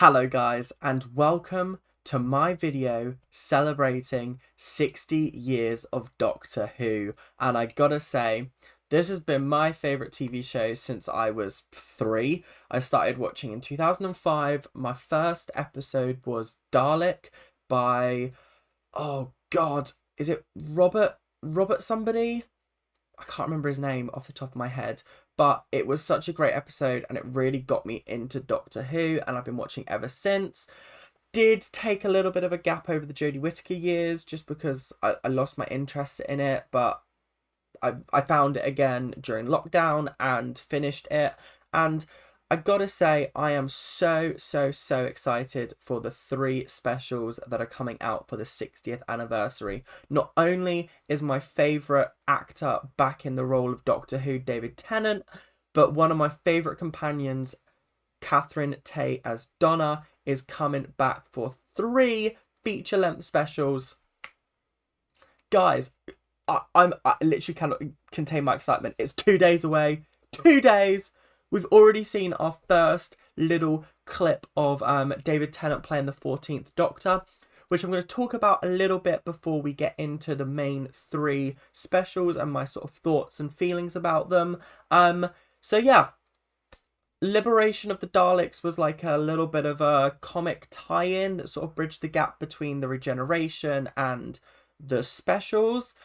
Hello guys, and welcome to my video celebrating 60 years of Doctor Who. And I gotta say, this has been my favourite TV show since I was 3. I started watching in 2005. My first episode was Dalek by, oh god, is it Robert somebody? I can't remember his name off the top of my head, but it was such a great episode and it really got me into Doctor Who, and I've been watching ever since. Did take a little bit of a gap over the Jodie Whittaker years just because I lost my interest in it, but I found it again during lockdown and finished it. And I gotta say, I am so excited for the 3 specials that are coming out for the 60th anniversary. Not only is my favourite actor back in the role of Doctor Who, David Tennant, but one of my favourite companions, Catherine Tate as Donna, is coming back for 3 feature-length specials. Guys, I literally cannot contain my excitement. It's 2 days away. 2 days! We've already seen our first little clip of David Tennant playing the 14th Doctor, which I'm going to talk about a little bit before we get into the main 3 specials and my sort of thoughts and feelings about them. So yeah, Liberation of the Daleks was like a little bit of a comic tie-in that sort of bridged the gap between the regeneration and the specials.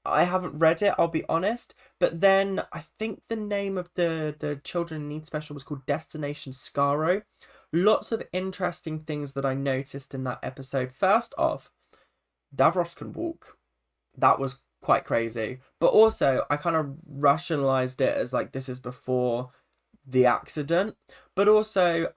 I haven't read it, I'll be honest, but then I think the name of the Children in Need special was called Destination Skaro. Lots of interesting things that I noticed in that episode. First off, Davros can walk. That was quite crazy. But also, I kind of rationalized it as like this is before the accident. But also,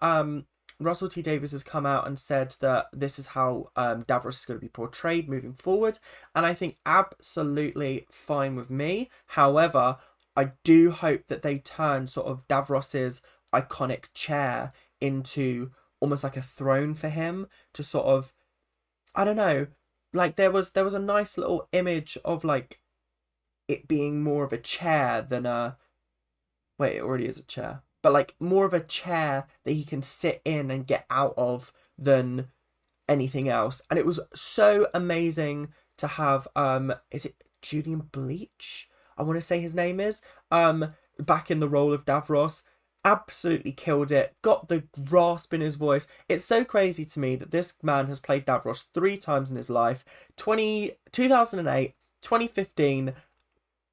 Russell T Davies has come out and said that this is how Davros is going to be portrayed moving forward, and I think absolutely fine with me. However, I do hope that they turn sort of Davros's iconic chair into almost like a throne for him to sort of, I don't know, like there was a nice little image of like it being more of a chair than a, wait, it already is a chair, but like more of a chair that he can sit in and get out of than anything else. And it was so amazing to have is it Julian Bleach, I want to say his name is, back in the role of Davros. Absolutely killed it, got the rasp in his voice. It's so crazy to me that this man has played Davros 3 times in his life: 2008, 2015,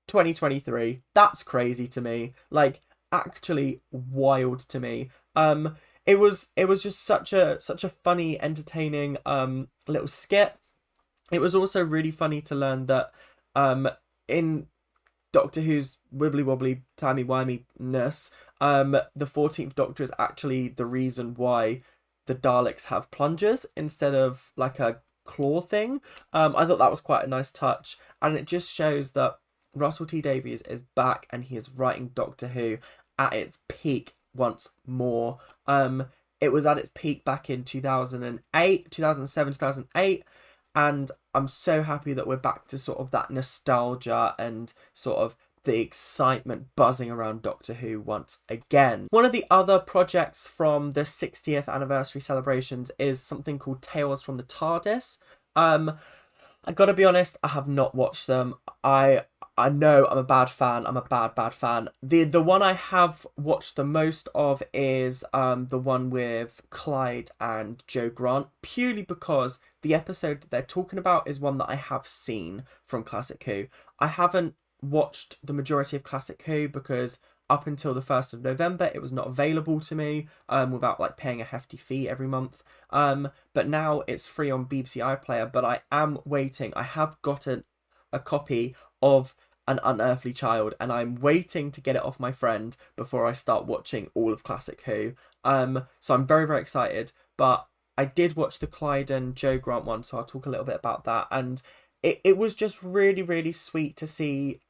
2023. That's crazy to me. Like, actually wild to me. It was just such a funny, entertaining little skit. It was also really funny to learn that in Doctor Who's wibbly wobbly timey wimey ness, the 14th Doctor is actually the reason why the Daleks have plungers instead of like a claw thing. I thought that was quite a nice touch, and it just shows that Russell T Davies is back and he is writing Doctor Who at its peak once more. It was at its peak back in 2008, 2007, 2008, and I'm so happy that we're back to sort of that nostalgia and sort of the excitement buzzing around Doctor Who once again. One of the other projects from the 60th anniversary celebrations is something called Tales from the TARDIS. I gotta be honest, I have not watched them. I know I'm a bad fan. I'm a bad fan. The one I have watched the most of is the one with Clyde and Joe Grant, purely because the episode that they're talking about is one that I have seen from Classic Who. I haven't watched the majority of Classic Who because up until the 1st of November it was not available to me without like paying a hefty fee every month. But now it's free on BBC iPlayer, but I am waiting. I have gotten a copy of An Unearthly Child, and I'm waiting to get it off my friend before I start watching all of Classic Who. So I'm very excited. But I did watch the Clyde and Joe Grant one, so I'll talk a little bit about that. And it was just really sweet to see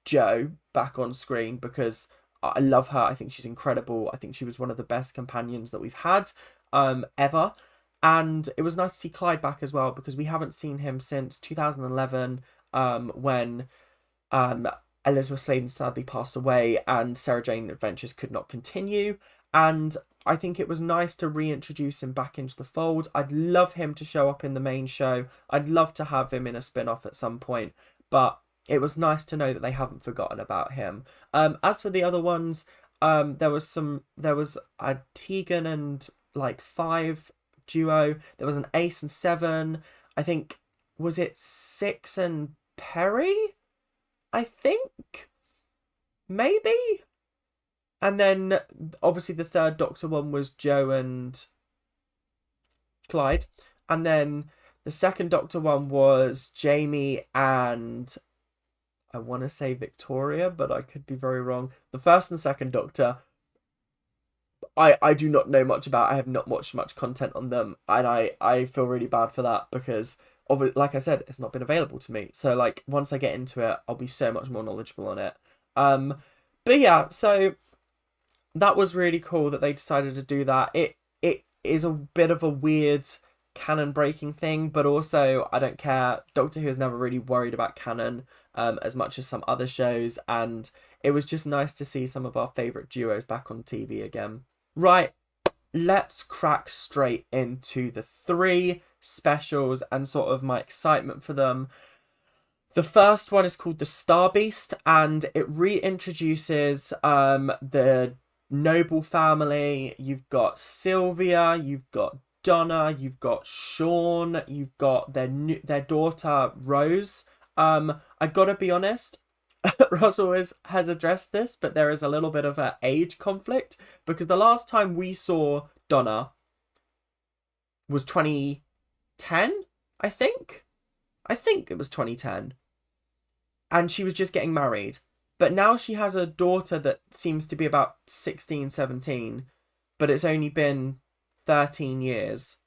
Joe back on screen, because I love her. I think she's incredible. I think she was one of the best companions that we've had ever. And it was nice to see Clyde back as well, because we haven't seen him since 2011, when Elizabeth Sladen sadly passed away and Sarah Jane Adventures could not continue. And I think it was nice to reintroduce him back into the fold. I'd love him to show up in the main show. I'd love to have him in a spin-off at some point, but it was nice to know that they haven't forgotten about him. As for the other ones, there was a Tegan and like 5 duo. There was an Ace and 7. I think, was it 6 and Perry? I think, maybe. And then obviously the third Doctor one was Joe and Clyde. And then the second Doctor one was Jamie and, I want to say Victoria, but I could be very wrong. The first and second Doctor, I do not know much about. I have not watched much content on them, and I feel really bad for that because, like I said, it's not been available to me. So like once I get into it, I'll be so much more knowledgeable on it. But yeah, so that was really cool that they decided to do that. It is a bit of a weird canon breaking thing, but also I don't care. Doctor Who has never really worried about canon as much as some other shows, and it was just nice to see some of our favourite duos back on TV again. Right, let's crack straight into the 3 specials and sort of my excitement for them. The first one is called The Star Beast, and it reintroduces the Noble family. You've got Sylvia, you've got Donna, you've got Sean, you've got their daughter Rose. I gotta be honest, Russell has addressed this, but there is a little bit of an age conflict because the last time we saw Donna was 2010, I think. I think it was 2010. And she was just getting married. But now she has a daughter that seems to be about 16, 17, but it's only been 13 years,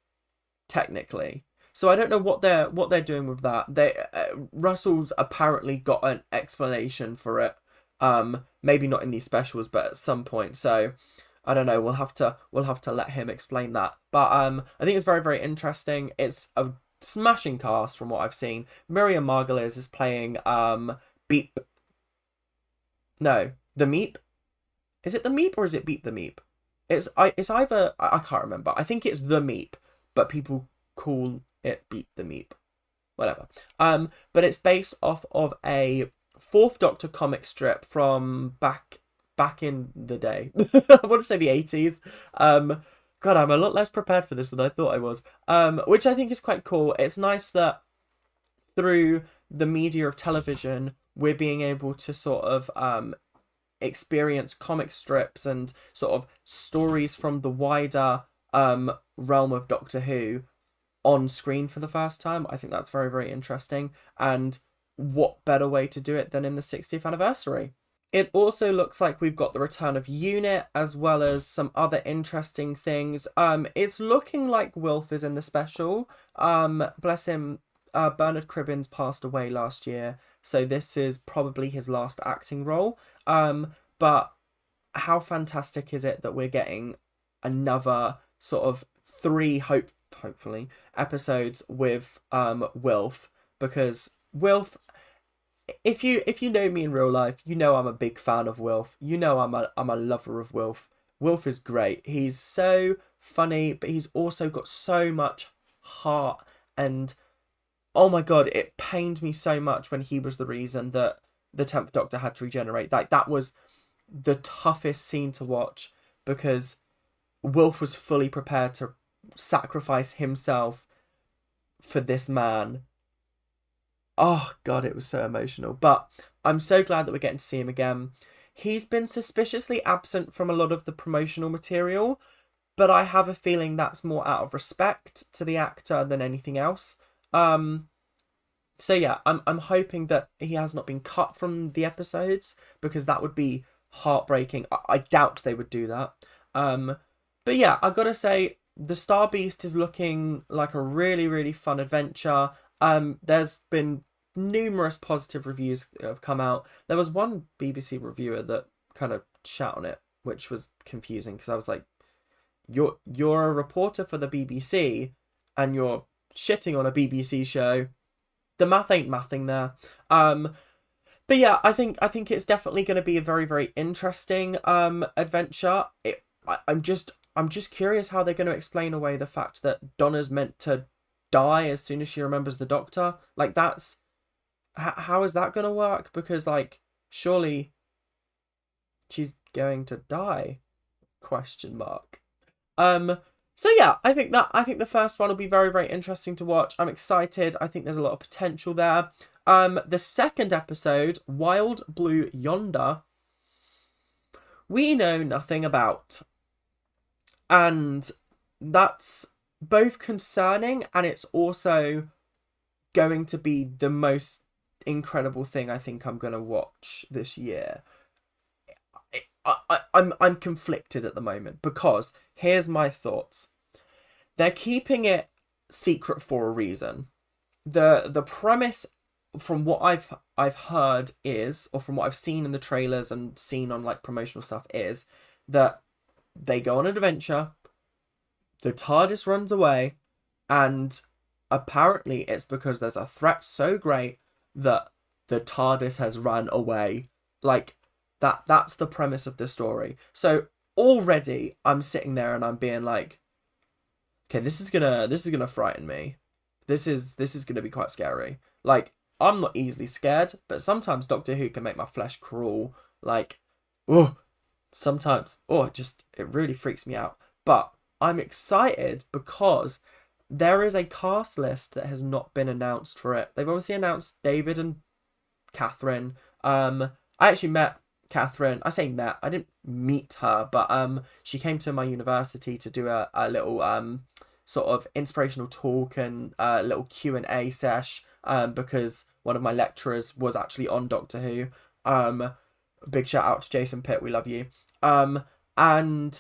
technically. So I don't know what they're doing with that. Russell's apparently got an explanation for it. Maybe not in these specials, but at some point. So I don't know. We'll have to let him explain that. But I think it's very, very interesting. It's a smashing cast from what I've seen. Miriam Margolyes is playing Beep. No, the Meep. Is it the Meep or is it Beep the Meep? It's either, I can't remember. I think it's the Meep, but people call it Beep the Meep. Whatever. But it's based off of a 4th Doctor comic strip from back in the day. I want to say the 80s. God, I'm a lot less prepared for this than I thought I was. Which I think is quite cool. It's nice that through the media of television, we're being able to sort of experience comic strips and sort of stories from the wider realm of Doctor Who on screen for the first time. I think that's very, very interesting. And what better way to do it than in the 60th anniversary? It also looks like we've got the return of Unit as well as some other interesting things. It's looking like Wilf is in the special. Bless him. Bernard Cribbins passed away last year, so this is probably his last acting role. But how fantastic is it that we're getting another sort of 3 hopefully episodes with Wilf, because Wilf, if you know me in real life, you know I'm a big fan of Wilf. You know I'm a lover of Wilf. Wilf is great. He's so funny, but he's also got so much heart, and oh my god, it pained me so much when he was the reason that the 10th Doctor had to regenerate. Like, that was the toughest scene to watch because Wilf was fully prepared to sacrifice himself for this man. Oh god, it was so emotional. But I'm so glad that we're getting to see him again. He's been suspiciously absent from a lot of the promotional material, but I have a feeling that's more out of respect to the actor than anything else. So yeah, I'm hoping that he has not been cut from the episodes, because that would be heartbreaking. I doubt they would do that. But yeah, I gotta say, the Star Beast is looking like a really, really fun adventure. There's been numerous positive reviews that have come out. There was one BBC reviewer that kind of shat on it, which was confusing because I was like, you're a reporter for the BBC and you're shitting on a BBC show. The math ain't mathing there. But yeah, I think it's definitely going to be a very, very interesting adventure. I'm just curious how they're going to explain away the fact that Donna's meant to die as soon as she remembers the Doctor. Like, that's... how is that going to work? Because, like, surely she's going to die? Question mark. So yeah, I think the first one will be very, very interesting to watch. I'm excited. I think there's a lot of potential there. The second episode, Wild Blue Yonder, we know nothing about. And that's both concerning, and it's also going to be the most incredible thing I think I'm going to watch this year. I'm conflicted at the moment, because here's my thoughts. They're keeping it secret for a reason. The premise, from what I've heard, is, or from what I've seen in the trailers and seen on like promotional stuff, is that they go on an adventure, the TARDIS runs away, and apparently it's because there's a threat so great that the TARDIS has run away. Like, that's the premise of the story. So already I'm sitting there and I'm being like, okay, this is gonna frighten me. This is gonna be quite scary. Like, I'm not easily scared, but sometimes Doctor Who can make my flesh crawl. Like, oh, sometimes, it really freaks me out. But I'm excited because there is a cast list that has not been announced for it. They've obviously announced David and Catherine. I actually met Catherine. I say met, I didn't meet her, but she came to my university to do a little sort of inspirational talk and a little Q&A sesh, because one of my lecturers was actually on Doctor Who. Big shout out to Jason Pitt, we love you. And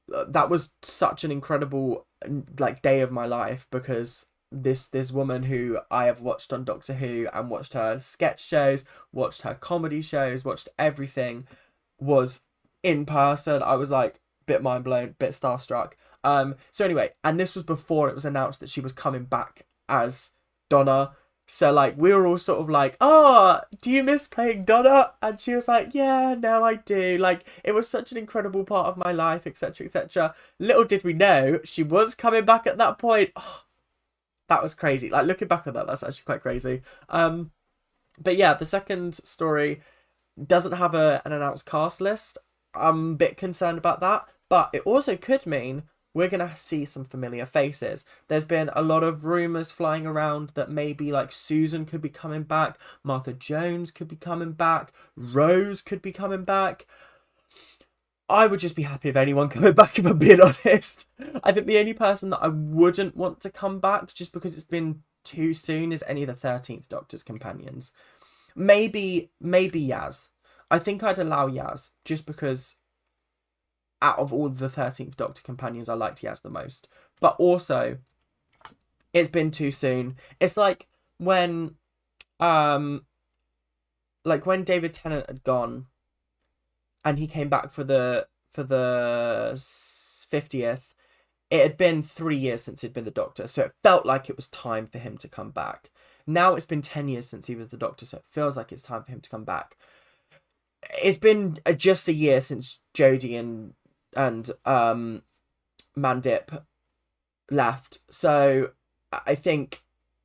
that was such an incredible like day of my life, because this woman who I have watched on Doctor Who and watched her sketch shows, watched her comedy shows, watched everything, was in person. I was like bit mind blown, bit starstruck. So anyway, and this was before it was announced that she was coming back as Donna. So like we were all sort of like, oh, do you miss playing Donna? And she was like, yeah, no, I do. Like, it was such an incredible part of my life, etc., etc. Little did we know she was coming back at that point. Oh, that was crazy. Like, looking back at that, that's actually quite crazy. But yeah, the second story doesn't have an announced cast list. I'm a bit concerned about that, but it also could mean we're going to see some familiar faces. There's been a lot of rumours flying around that maybe like Susan could be coming back, Martha Jones could be coming back, Rose could be coming back. I would just be happy if anyone coming back, if I'm being honest. I think the only person that I wouldn't want to come back, just because it's been too soon, is any of the 13th Doctor's companions. Maybe Yaz. I think I'd allow Yaz, just because out of all the 13th Doctor companions, I liked Yaz the most. But also, it's been too soon. It's like when David Tennant had gone and he came back for the 50th. It had been 3 years since he'd been the Doctor, so it felt like it was time for him to come back. Now it's been 10 years since he was the Doctor, so it feels like it's time for him to come back. It's been just a year since Jodie and Mandip left, so I think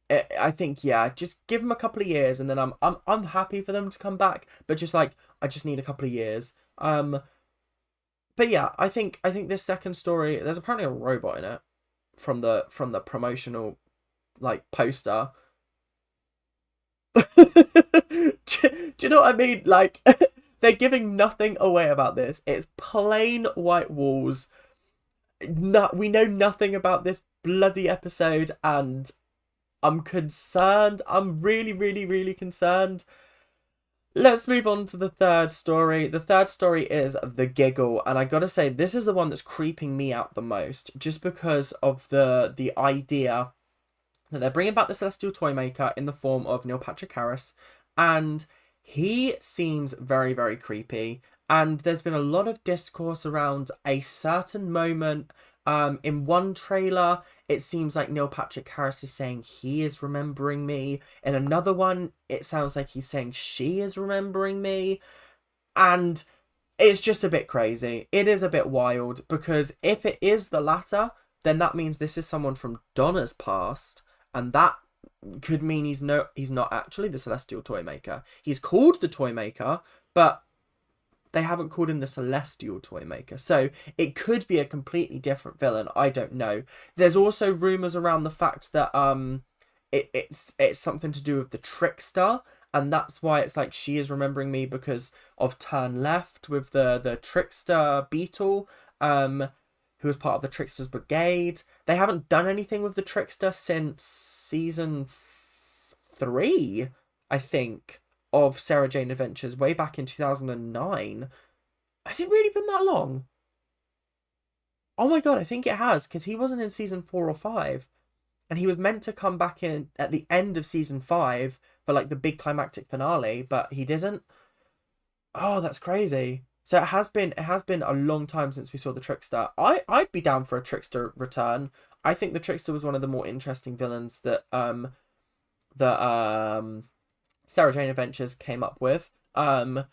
yeah, just give them a couple of years, and then I'm happy for them to come back. But just like, I just need a couple of years. But yeah, I think this second story, there's apparently a robot in it from the promotional like poster. Do you know what I mean? Like, they're giving nothing away about this. It's plain white walls. We know nothing about this bloody episode, and I'm concerned. I'm really, really, really concerned. Let's move on to the third story. The third story is The Giggle, and I gotta say, this is the one that's creeping me out the most, just because of the idea that they're bringing back the Celestial Toymaker in the form of Neil Patrick Harris, and he seems very, very creepy. And there's been a lot of discourse around a certain moment. In one trailer, it seems like Neil Patrick Harris is saying he is remembering me. In another one, it sounds like he's saying she is remembering me. And It's just a bit crazy. It is a bit wild because if it is the latter, then that means this is someone from Donna's past, and that could mean he's not actually the Celestial Toymaker. He's called the Toymaker, but they haven't called him the Celestial Toymaker. So it could be a completely different villain. I don't know. There's also rumors around the fact that it's something to do with the Trickster, and that's why it's like she is remembering me because of Turn Left with the Trickster Beetle, who was part of the Trickster's Brigade. They haven't done anything with the Trickster since season 3, I think, of Sarah Jane Adventures way back in 2009. Has it really been that long? Oh my god, I think it has, because he wasn't in season 4 or 5. And he was meant to come back in at the end of season 5 for like the big climactic finale, but he didn't. Oh, that's crazy. So it has been a long time since we saw the Trickster. I'd be down for a Trickster return. I think the Trickster was one of the more interesting villains that Sarah Jane Adventures came up with. And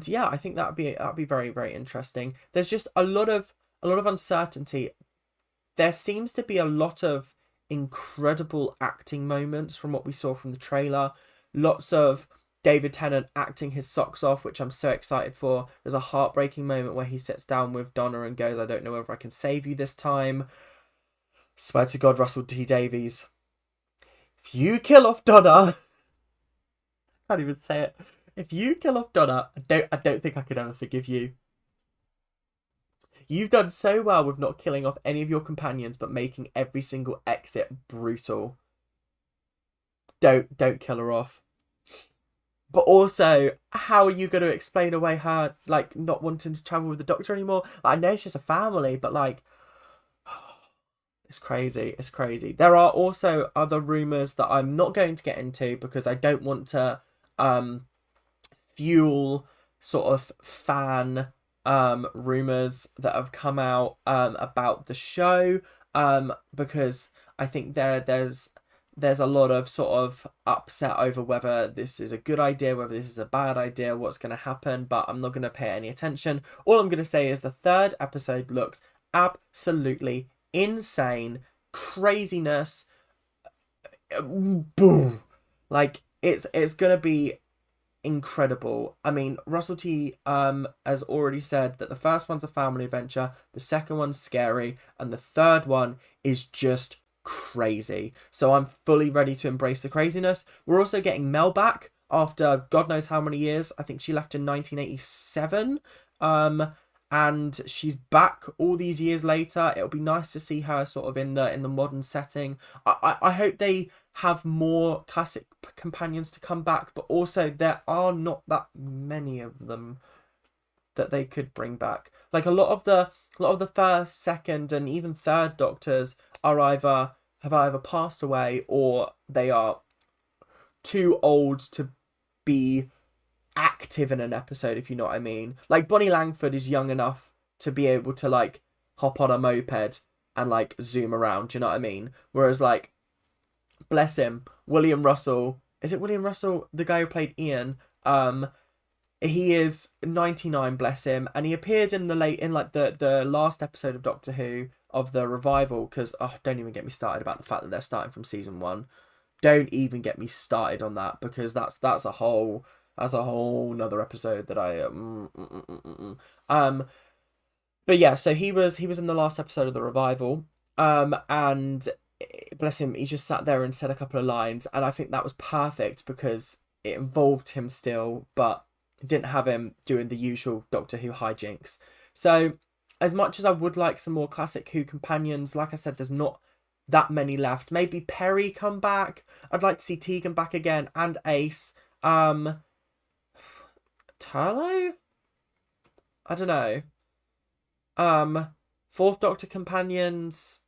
yeah, I think that'd be very, very interesting. There's just a lot of uncertainty. There seems to be a lot of incredible acting moments from what we saw from the trailer. Lots of David Tennant acting his socks off, which I'm so excited for. There's a heartbreaking moment where he sits down with Donna and goes, "I don't know whether I can save you this time." Swear to God, Russell T Davies, if you kill off Donna, I can't even say it. If you kill off Donna, I don't think I could ever forgive you. You've done so well with not killing off any of your companions, but making every single exit brutal. Don't kill her off. But also, how are you going to explain away her like not wanting to travel with the Doctor anymore? Like, I know she's a family, but like, it's crazy. It's crazy. There are also other rumors that I'm not going to get into because I don't want to fuel sort of fan rumors that have come out about the show, because I think there's a lot of sort of upset over whether this is a good idea, whether this is a bad idea, what's going to happen, but I'm not going to pay any attention. All I'm going to say is the third episode looks absolutely insane. Craziness. Boom. Like, it's going to be incredible. I mean, Russell T has already said that the first one's a family adventure, the second one's scary, and the third one is just crazy. So I'm fully ready to embrace the craziness. We're also getting Mel back after God knows how many years. I think she left in 1987. And she's back all these years later. It'll be nice to see her sort of in the modern setting. I hope they have more classic companions to come back, but also there are not that many of them that they could bring back. Like a lot of the first, second, and even third Doctors are either passed away or they are too old to be active in an episode, if you know what I mean. Like Bonnie Langford is young enough to be able to like hop on a moped and like zoom around, do you know what I mean? Whereas like, bless him, William Russell, is it William Russell, the guy who played Ian? He is 99, bless him, and he appeared in the last episode of Doctor Who of the revival, because don't even get me started about the fact that they're starting from season 1. Don't even get me started on that, because that's a whole another episode that but yeah, so he was in the last episode of the revival, and bless him, he just sat there and said a couple of lines, and I think that was perfect because it involved him still, but didn't have him doing the usual Doctor Who hijinks. So as much as I would like some more classic Who companions, like I said, there's not that many left. Maybe Perry come back. I'd like to see Tegan back again, and Ace. Turlo? I don't know. Fourth Doctor companions.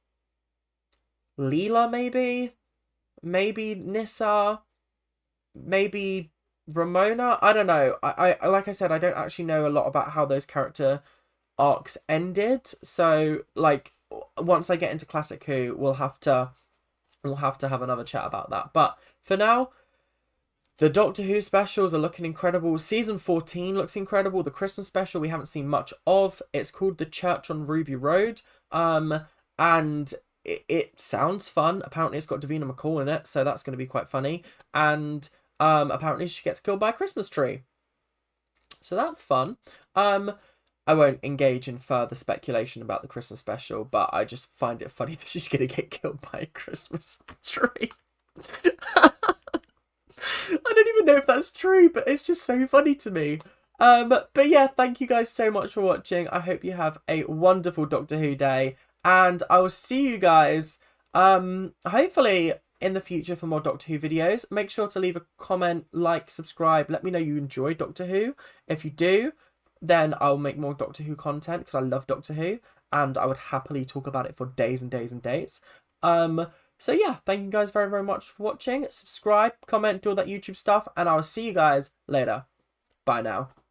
Leela, maybe? Maybe Nissa? Maybe Ramona? I don't know. I like I said, I don't actually know a lot about how those character arcs ended. So, like, once I get into Classic Who, we'll have to have another chat about that. But for now, The Doctor Who specials are looking incredible. Season 14 looks incredible. The Christmas special we haven't seen much of. It's called The Church on Ruby Road. And it sounds fun. Apparently it's got Davina McCall in it, so that's going to be quite funny. And apparently she gets killed by a Christmas tree. So that's fun. I won't engage in further speculation about the Christmas special, but I just find it funny that she's going to get killed by a Christmas tree. I don't even know if that's true, but it's just so funny to me. But yeah, thank you guys so much for watching. I hope you have a wonderful Doctor Who day, and I will see you guys hopefully in the future for more Doctor Who videos. Make sure to leave a comment, like, subscribe. Let me know you enjoy Doctor Who. If you do, then I'll make more Doctor Who content because I love Doctor Who, and I would happily talk about it for days and days and days. So yeah, thank you guys very, very much for watching. Subscribe, comment, do all that YouTube stuff, and I'll see you guys later. Bye now.